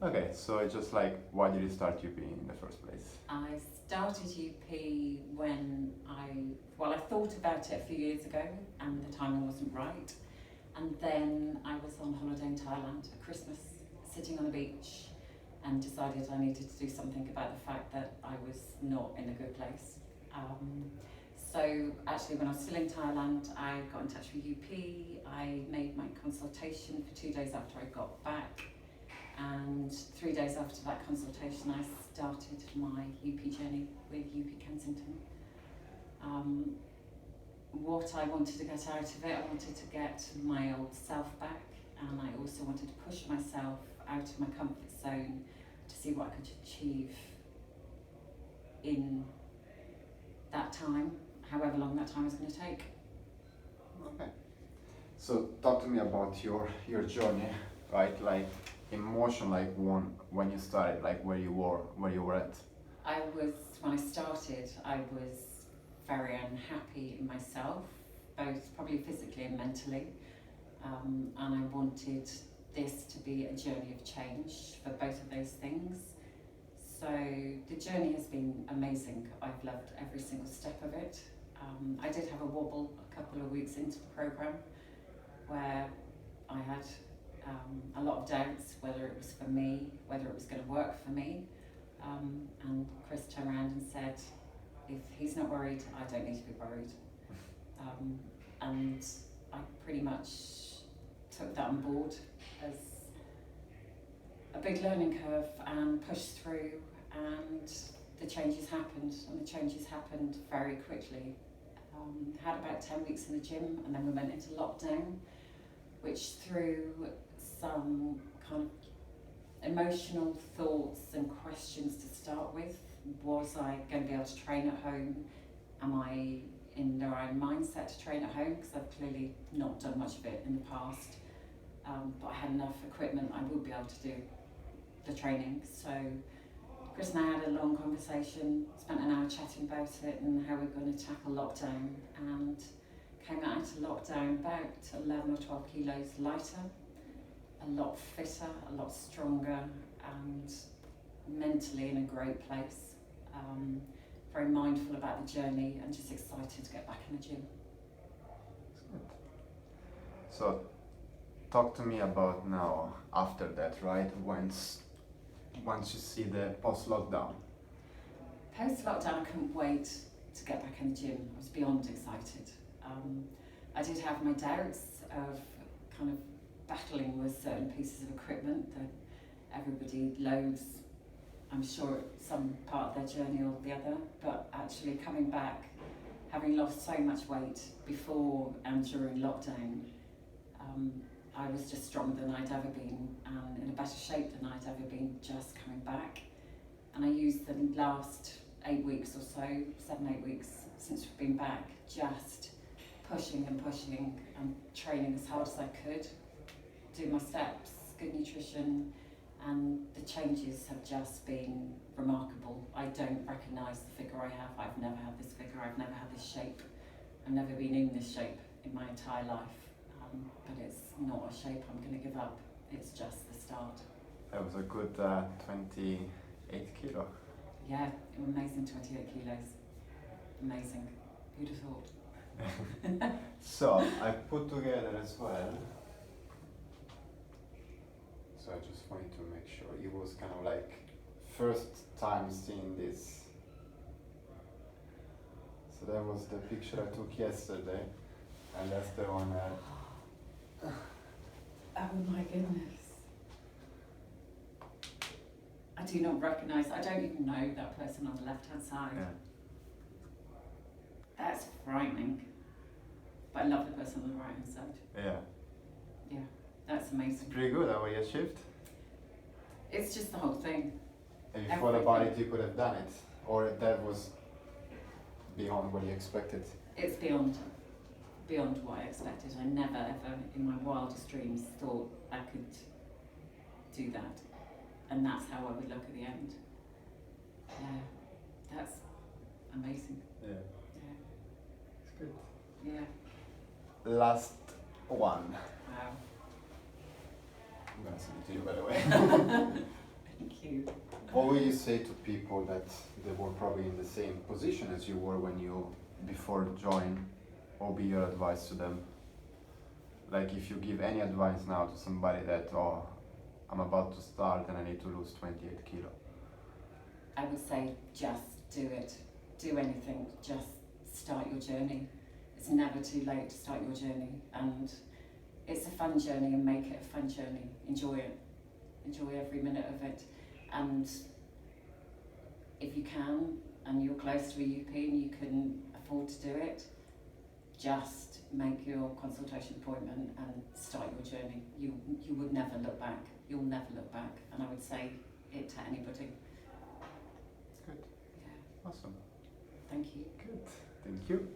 Okay, so it's just like, why did you start UP in the first place? I started UP when I thought about it a few years ago and the timing wasn't right. And then I was on holiday in Thailand at Christmas, sitting on the beach, and decided I needed to do something about the fact that I was not in a good place. So actually when I was still in Thailand, I got in touch with UP. I made my consultation for 2 days after I got back. And 3 days after that consultation, I started my UP journey with UP Kensington. What I wanted to get out of it, I wanted to get my old self back, and I also wanted to push myself out of my comfort zone to see what I could achieve in that time, however long that time was going to take. Okay. So talk to me about your journey, right? Like emotion, like when you started, like where you were at. When I started, I was very unhappy in myself, both probably physically and mentally, and I wanted this to be a journey of change for both of those things. So the journey has been amazing. I've loved every single step of it. I did have a wobble a couple of weeks into the programme where I had a lot of doubts whether it was for me, whether it was going to work for me. And Chris turned around and said, if he's not worried, I don't need to be worried. And I pretty much took that on board as a big learning curve and pushed through, and the changes happened, very quickly. Had about 10 weeks in the gym, and then we went into lockdown, which threw some kind of emotional thoughts and questions to start with. Was I going to be able to train at home? Am I in the right mindset to train at home? Because I've clearly not done much of it in the past. But I had enough equipment, I would be able to do the training. So Chris and I had a long conversation, spent an hour chatting about it and how we're going to tackle lockdown, and came out of lockdown about 11 or 12 kilos lighter, a lot fitter, a lot stronger, and mentally in a great place. Very mindful about the journey and just excited to get back in the gym. So talk to me about now, after that, right? Once you see the post-lockdown. Post-lockdown, I couldn't wait to get back in the gym. I was beyond excited. I did have my doubts of kind of battling with certain pieces of equipment that everybody loathes, I'm sure, at some part of their journey or the other, but actually coming back, having lost so much weight before and during lockdown, I was just stronger than I'd ever been and in a better shape than I'd ever been just coming back. And I used the last 8 weeks or so, 7-8 weeks since we've been back, just pushing and training as hard as I could, do my steps, good nutrition, and the changes have just been remarkable. I don't recognise the figure I have. I've never had this figure, I've never had this shape. I've never been in this shape in my entire life, but it's not a shape I'm going to give up. It's just the start. That was a good 28 kilo. Yeah, amazing 28 kilos. Amazing. Who'd have thought? So I put together as well. So I just wanted to make sure it was kind of like first time seeing this. So that was the picture I took yesterday, and that's the one. Oh my goodness. I do not recognise, I don't even know that person on the left hand side. Yeah. That's frightening. But I love the person on the right hand side. Yeah. Yeah, that's amazing. Pretty good how you achieved. It's just the whole thing. If you thought about it, you could have done it, or that was beyond what you expected. It's beyond what I expected. I never ever in my wildest dreams thought I could do that, and that's how I would look at the end. Yeah, that's amazing. Yeah. Yeah. It's good. Yeah. Last one. Wow. I'm gonna send it to you, by the way. you. What would you say to people that they were probably in the same position as you were when you before joining? What would be your advice to them? Like if you give any advice now to somebody that, oh, I'm about to start and I need to lose 28 kilo. I would say just do it. Do anything, just start your journey. It's never too late to start your journey, and it's a fun journey, and make it a fun journey. Enjoy it. Enjoy every minute of it. And if you can, and you're close to a UP and you can afford to do it, just make your consultation appointment and start your journey. You would never look back. You'll never look back. And I would say it to anybody. Good. Yeah. Awesome. Thank you. Good. Thank you.